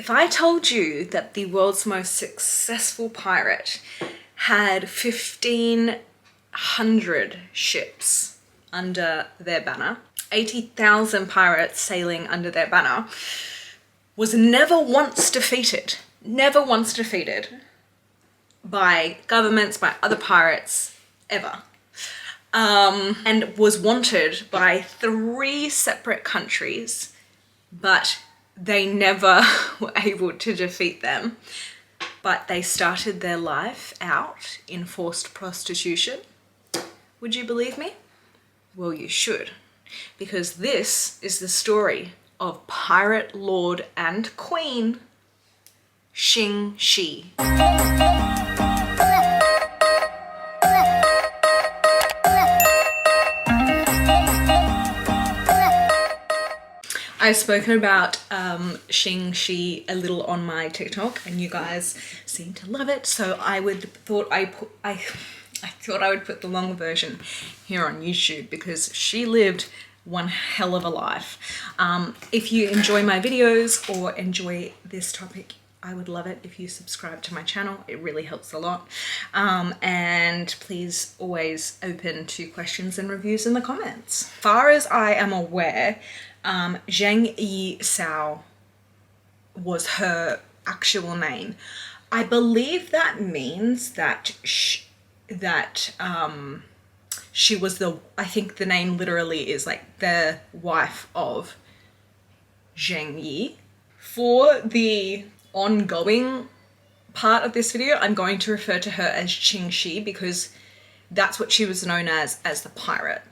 If I told you that the world's most successful pirate had 1,500 ships under their banner, 80,000 pirates sailing under their banner, was never once defeated by governments, by other pirates, ever. And was wanted by 3 separate countries, but they never were able to defeat them. But they started their life out in forced prostitution. Would you believe me? Well, you should, because this is the story of pirate lord and queen Ching Shih. I've spoken about Ching Shih a little on my TikTok, and you guys seem to love it, so I thought I would put the long version here on YouTube, because she lived one hell of a life. If you enjoy my videos or enjoy this topic, I would love it if you subscribe to my channel. It really helps a lot. And please always open to questions and reviews in the comments. As far as I am aware, Zheng Yi was her actual name. I believe that means that she was I think the name literally is like the wife of Zheng Yi. For the ongoing part of this video, I'm going to refer to her as Ching Shih, because that's what she was known as the pirate.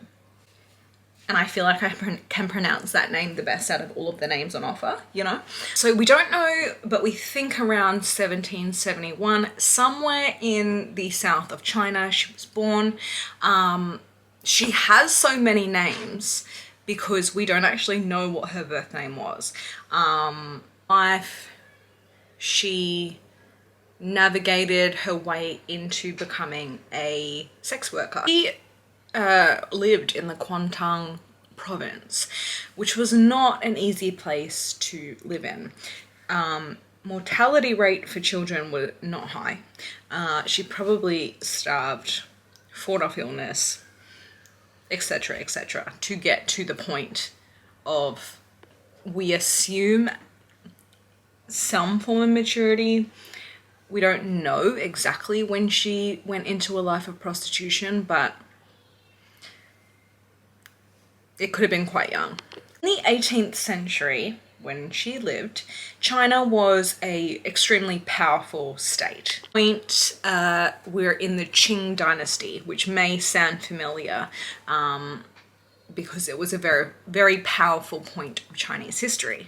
And I feel like I can pronounce that name the best out of all of the names on offer, you know? So we don't know, but we think around 1771, somewhere in the south of China, she was born. She has so many names because we don't actually know what her birth name was. She navigated her way into becoming a sex worker. She lived in the Guangdong province, which was not an easy place to live in. Mortality rate for children was not high. She probably starved, fought off illness, etc., etc., to get to the point of, we assume, some form of maturity. We don't know exactly when she went into a life of prostitution, but it could have been quite young. In the 18th century, when she lived, China was an extremely powerful state. We're in the Qing dynasty, which may sound familiar because it was a very, very powerful point of Chinese history.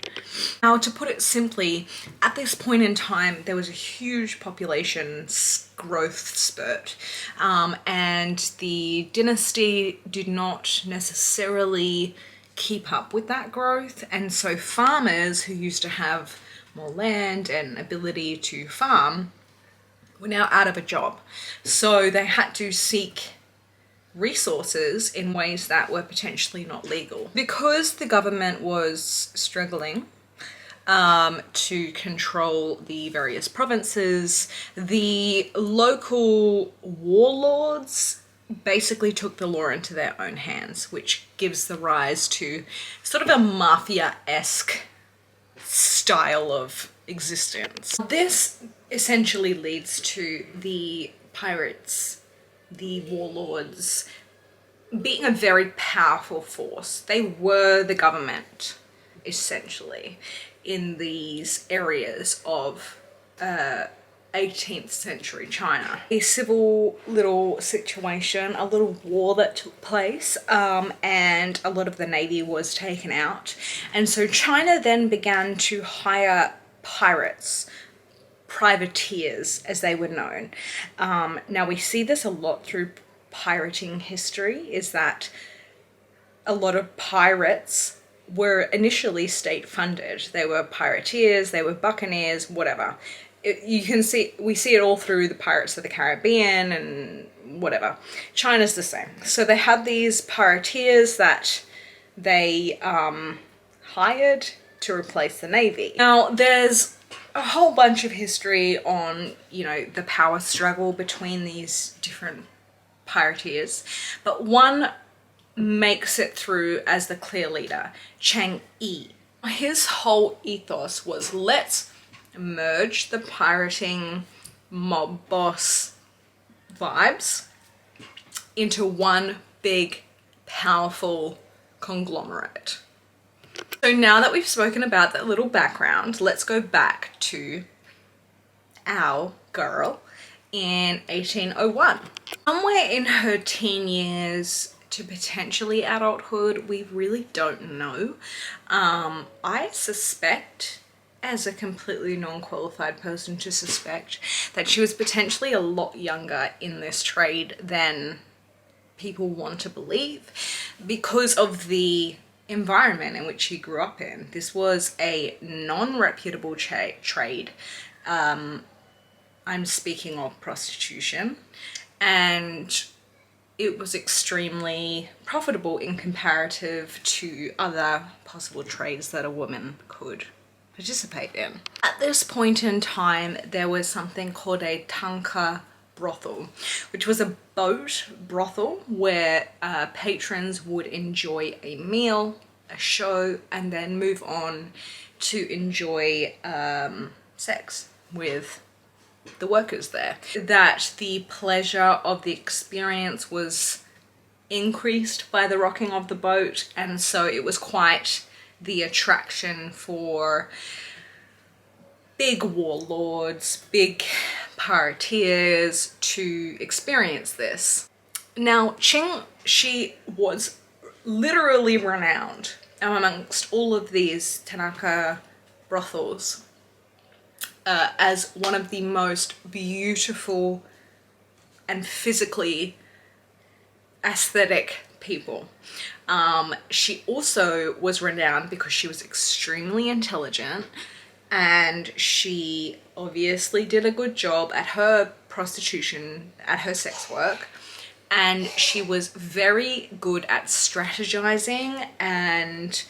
Now, to put it simply, at this point in time, there was a huge population growth spurt, and the dynasty did not necessarily keep up with that growth, and so farmers who used to have more land and ability to farm were now out of a job. So they had to seek resources in ways that were potentially not legal. Because the government was struggling to control the various provinces, the local warlords basically took the law into their own hands, which gives the rise to sort of a mafia-esque style of existence. This essentially leads to the pirates, the warlords, being a very powerful force. They were the government, essentially, in these areas of 18th century China. A civil little situation, a little war that took place, and a lot of the navy was taken out. And so China then began to hire pirates, privateers as they were known. Now we see this a lot through pirating history, is that a lot of pirates were initially state funded. They were pirateers, they were buccaneers, whatever. We see it all through the Pirates of the Caribbean and whatever. China's the same. So they had these pirateers that they hired to replace the navy. Now there's a whole bunch of history on, you know, the power struggle between these different pirateers, but one makes it through as the clear leader, Zheng Yi. His whole ethos was, let's merge the pirating mob boss vibes into one big, powerful conglomerate. So now that we've spoken about that little background, let's go back to our girl in 1801. Somewhere in her teen years to potentially adulthood, we really don't know. I suspect, as a completely non-qualified person to suspect, that she was potentially a lot younger in this trade than people want to believe because of the environment in which she grew up in. This was a non-reputable trade. I'm speaking of prostitution, and it was extremely profitable in comparative to other possible trades that a woman could participate in. At this point in time, there was something called a tanka brothel, which was a boat brothel where patrons would enjoy a meal, a show, and then move on to enjoy sex with the workers there. That the pleasure of the experience was increased by the rocking of the boat, and so it was quite the attraction for big warlords, big pirateers to experience this. Now, Ching Shih was literally renowned amongst all of these Tanaka brothels as one of the most beautiful and physically aesthetic people. She also was renowned because she was extremely intelligent, and she obviously did a good job at her prostitution, at her sex work, and she was very good at strategizing and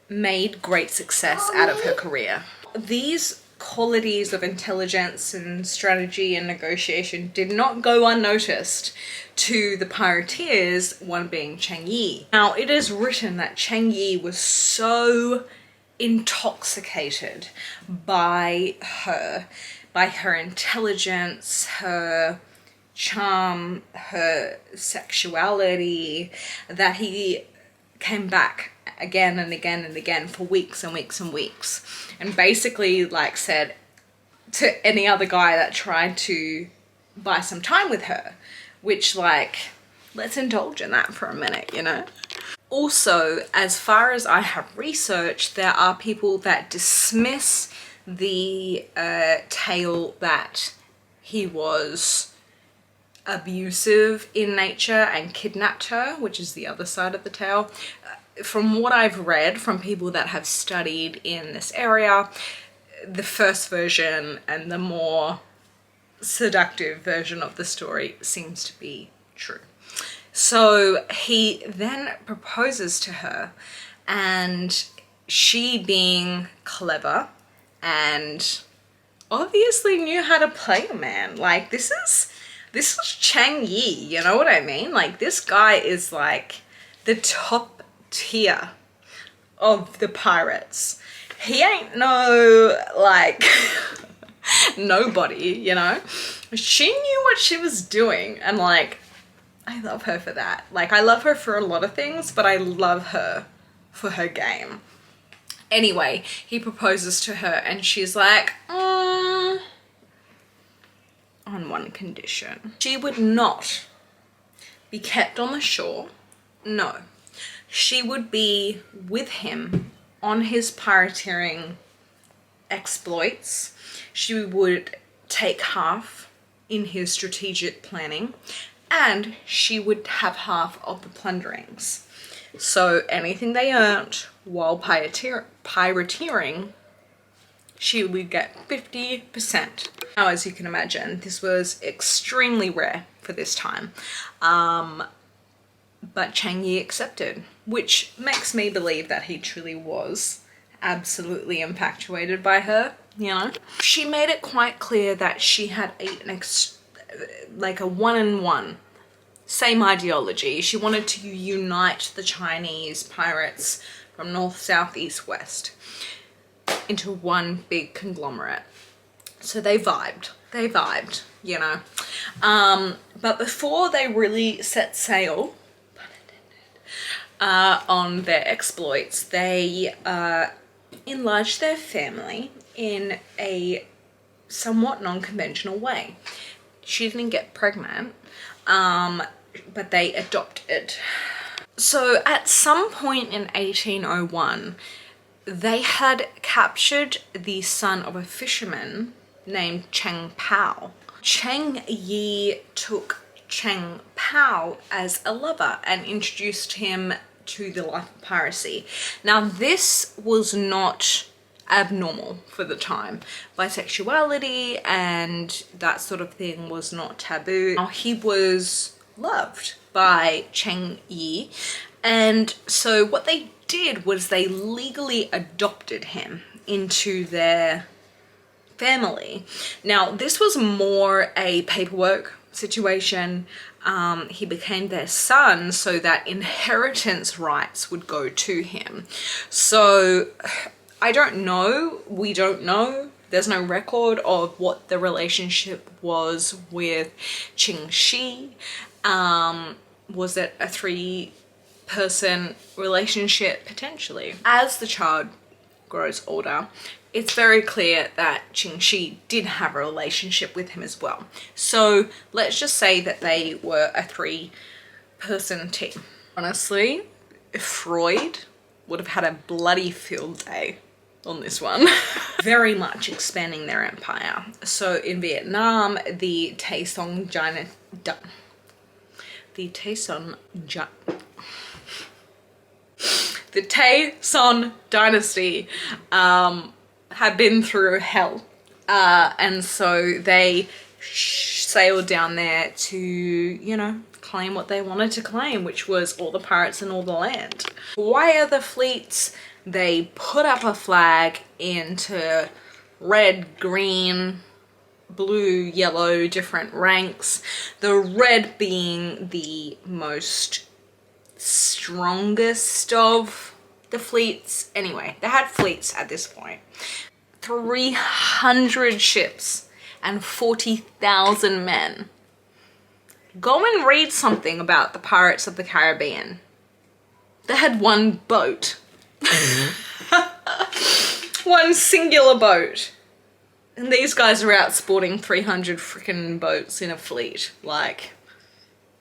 made great success out of her career. These qualities of intelligence and strategy and negotiation did not go unnoticed to the pirateers, one being Zheng Yi. Now, it is written that Zheng Yi was so intoxicated by her intelligence, her charm, her sexuality, that he came back again and again and again for weeks and weeks and weeks, and basically like said to any other guy that tried to buy some time with her, which, like, let's indulge in that for a minute, you know? Also, as far as I have researched, there are people that dismiss the tale that he was abusive in nature and kidnapped her, which is the other side of the tale. From what I've read from people that have studied in this area, the first version and the more seductive version of the story seems to be true. So he then proposes to her, and she, being clever and obviously knew how to play a man, like this is Zheng Yi, you know what I mean? Like, this guy is like the top tier of the pirates. He ain't no, like, nobody, you know? She knew what she was doing, and like, I love her for that. Like, I love her for a lot of things, but I love her for her game. Anyway, he proposes to her, and she's like, on one condition. She would not be kept on the shore. No. She would be with him on his pirateering exploits. She would take half in his strategic planning, and she would have half of the plunderings. So anything they earned while pirateering, she would get 50%. Now, as you can imagine, this was extremely rare for this time. But Zheng Yi accepted, which makes me believe that he truly was absolutely infatuated by her, you know. She made it quite clear that she had like a one-in-one, same ideology. She wanted to unite the Chinese pirates from north, south, east, west into one big conglomerate. So they vibed, you know. But before they really set sail on their exploits, they enlarged their family in a somewhat non-conventional way. She didn't get pregnant, but they adopted. So at some point in 1801, they had captured the son of a fisherman named Cheng Pao. Zheng Yi took Cheng Pao as a lover and introduced him to the life of piracy. Now this was not abnormal for the time. Bisexuality and that sort of thing was not taboo. Now he was loved by Zheng Yi, and so what they did was they legally adopted him into their family. Now this was more a paperwork situation. He became their son so that inheritance rights would go to him. So I don't know, we don't know, there's no record of what the relationship was with Ching Shih. Was it a 3-person relationship? Potentially. As the child grows older, it's very clear that Ching Shih did have a relationship with him as well. So let's just say that they were a 3-person team. Honestly, Freud would have had a bloody field day on this one. Very much expanding their empire. So in Vietnam, the Tay Son dynasty had been through hell, and so they sailed down there to, you know, claim what they wanted to claim, which was all the pirates and all the land. Why are the fleets? They put up a flag into red, green, blue, yellow, different ranks. The red being the most strongest of the fleets. Anyway, they had fleets at this point. 300 ships and 40,000 men. Go and read something about the Pirates of the Caribbean. They had one boat. One singular boat. And these guys are out sporting 300 freaking boats in a fleet. Like,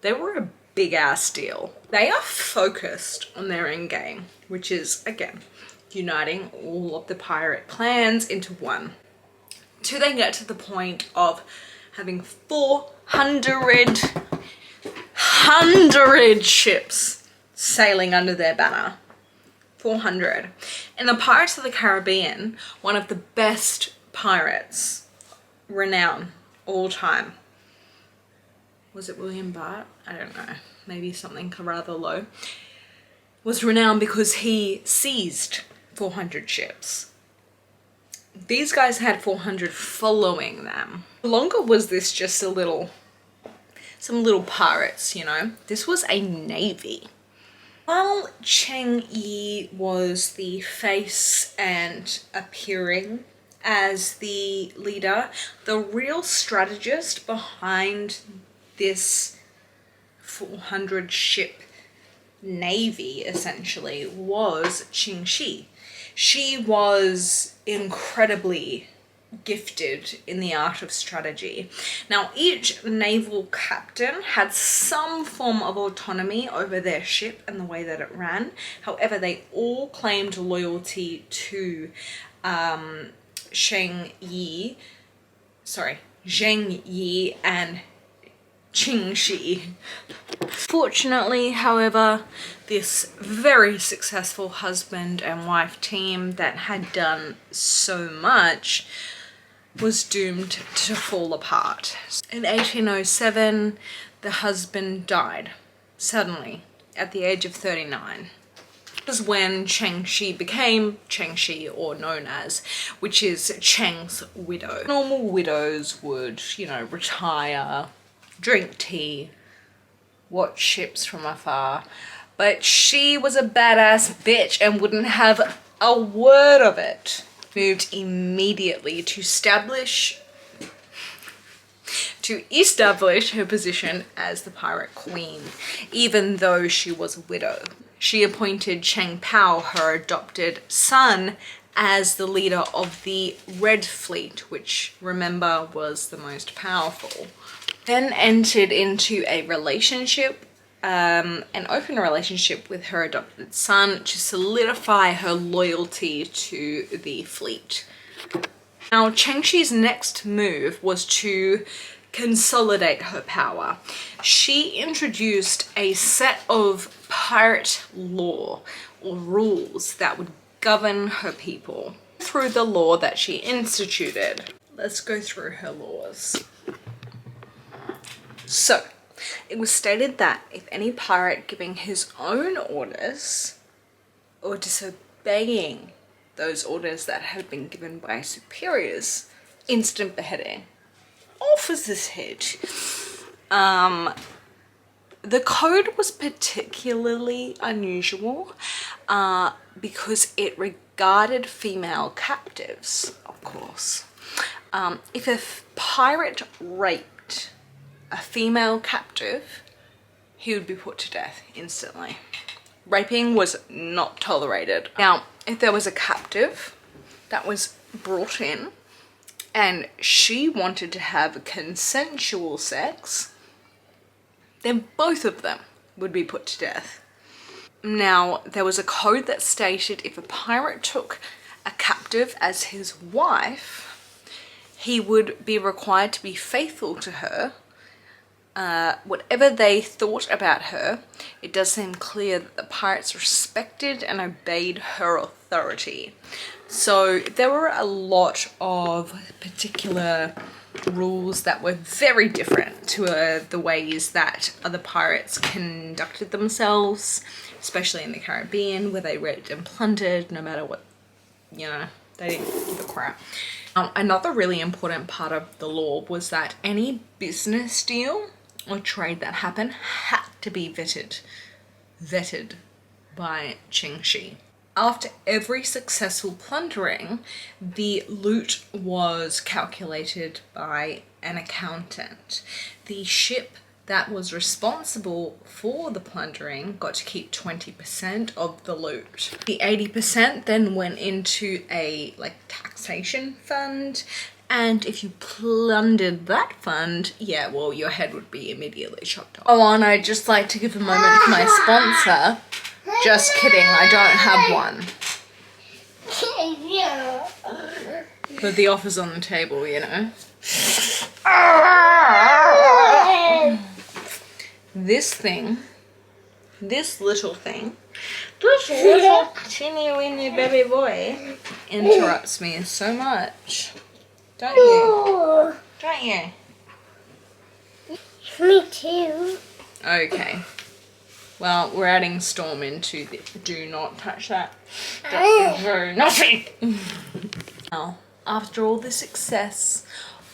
they were a big ass deal. They are focused on their end game, which is, again, uniting all of the pirate clans into one. Till they get to the point of having 400 ships sailing under their banner. 400. In the Pirates of the Caribbean, one of the best pirates, renowned all time. Was it William Bart? I don't know. Maybe something rather low. Was renowned because he seized 400 ships. These guys had 400 following them. No longer was this just some little pirates, you know. This was a navy. While Cheng Yi was the face and appearing as the leader, the real strategist behind this 400 ship navy essentially was Ching Shih. She was incredibly gifted in the art of strategy. Now, each naval captain had some form of autonomy over their ship and the way that it ran. However, they all claimed loyalty to Zheng Yi and Ching Shih. Fortunately, however, this very successful husband and wife team that had done so much was doomed to fall apart. In 1807, the husband died suddenly at the age of 39. was when Ching Shih became Ching Shih, or known as, which is Cheng's widow. Normal widows would, you know, retire, drink tea, watch ships from afar, but she was a badass bitch and wouldn't have a word of it. Moved immediately to establish her position as the pirate queen, even though she was a widow. She appointed Cheng Pao, her adopted son, as the leader of the Red Fleet, which, remember, was the most powerful. Then entered into a relationship, an open relationship with her adopted son, to solidify her loyalty to the fleet. Now, Cheng Shi's next move was to consolidate her power. She introduced a set of pirate law or rules that would govern her people through the law that she instituted. Let's go through her laws. So, it was stated that if any pirate giving his own orders or disobeying those orders that had been given by superiors, instant beheading. Off with his head. The code was particularly unusual because it regarded female captives, of course. If a pirate raped a female captive, he would be put to death instantly. Raping was not tolerated. Now, if there was a captive that was brought in and she wanted to have consensual sex, then both of them would be put to death. Now, there was a code that stated if a pirate took a captive as his wife, he would be required to be faithful to her. Whatever they thought about her, it does seem clear that the pirates respected and obeyed her authority. So there were a lot of particular rules that were very different to the ways that other pirates conducted themselves, especially in the Caribbean, where they raped and plundered no matter what, you know, they didn't give a crap. Another really important part of the law was that any business deal or trade that happened had to be vetted by Ching Shih. After every successful plundering, the loot was calculated by an accountant. The ship that was responsible for the plundering got to keep 20% of the loot. The 80% then went into a taxation fund, and if you plundered that fund, yeah, well, your head would be immediately chopped off. Oh, and I'd just like to give a moment for my sponsor. Just kidding, I don't have one. But the offer's on the table, you know. This little teeny weeny baby boy interrupts me so much. Don't you? Don't you? Me too. Okay. Well, we're adding Storm into the do not touch that. That is very naughty. Now, after all the success,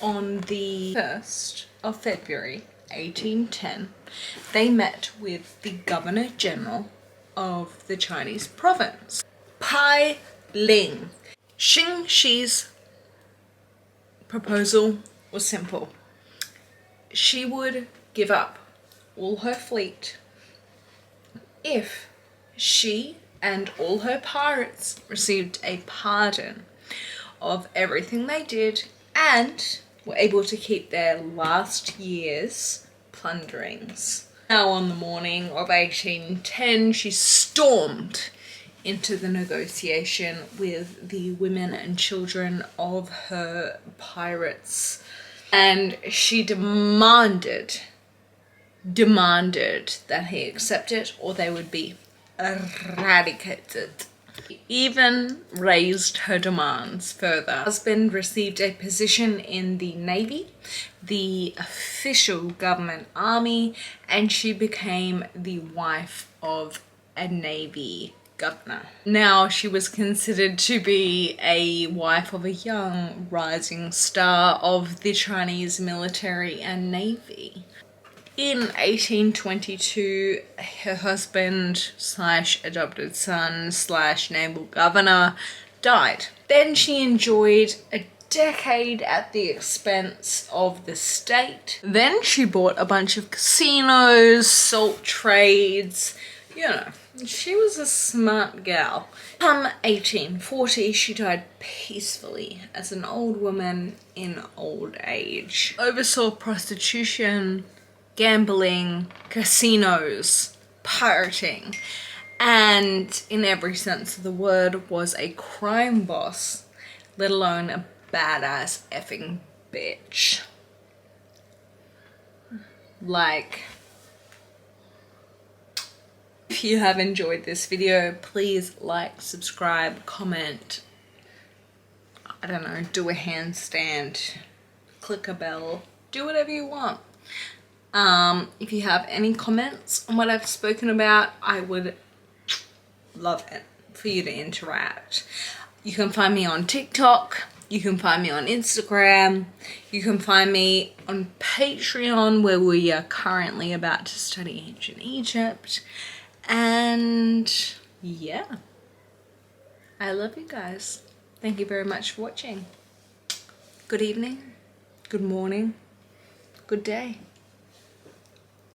on the 1st of February 1810, they met with the Governor General of the Chinese province, Pai Ling. Ching Shih's proposal was simple. She would give up all her fleet if she and all her pirates received a pardon of everything they did and were able to keep their last year's plunderings. Now, on the morning of 1810, she stormed into the negotiation with the women and children of her pirates, and she demanded that he accept it or they would be eradicated. She even raised her demands further. Her husband received a position in the Navy, the official government army, and she became the wife of a Navy governor. Now, she was considered to be a wife of a young rising star of the Chinese military and navy. In 1822, her husband / adopted son / naval governor died. Then she enjoyed a decade at the expense of the state. Then she bought a bunch of casinos, salt trades, you know. She was a smart gal. Come 1840, she died peacefully as an old woman in old age. Oversaw prostitution, gambling, casinos, pirating, and in every sense of the word was a crime boss, let alone a badass effing bitch. Like, if you have enjoyed this video, please like, subscribe, comment, I don't know, do a handstand, click a bell, do whatever you want. If you have any comments on what I've spoken about, I would love it for you to interact. You can find me on TikTok, you can find me on Instagram, you can find me on Patreon, where we are currently about to study ancient Egypt. And yeah, I love you guys. Thank you very much for watching. Good evening, good morning, good day.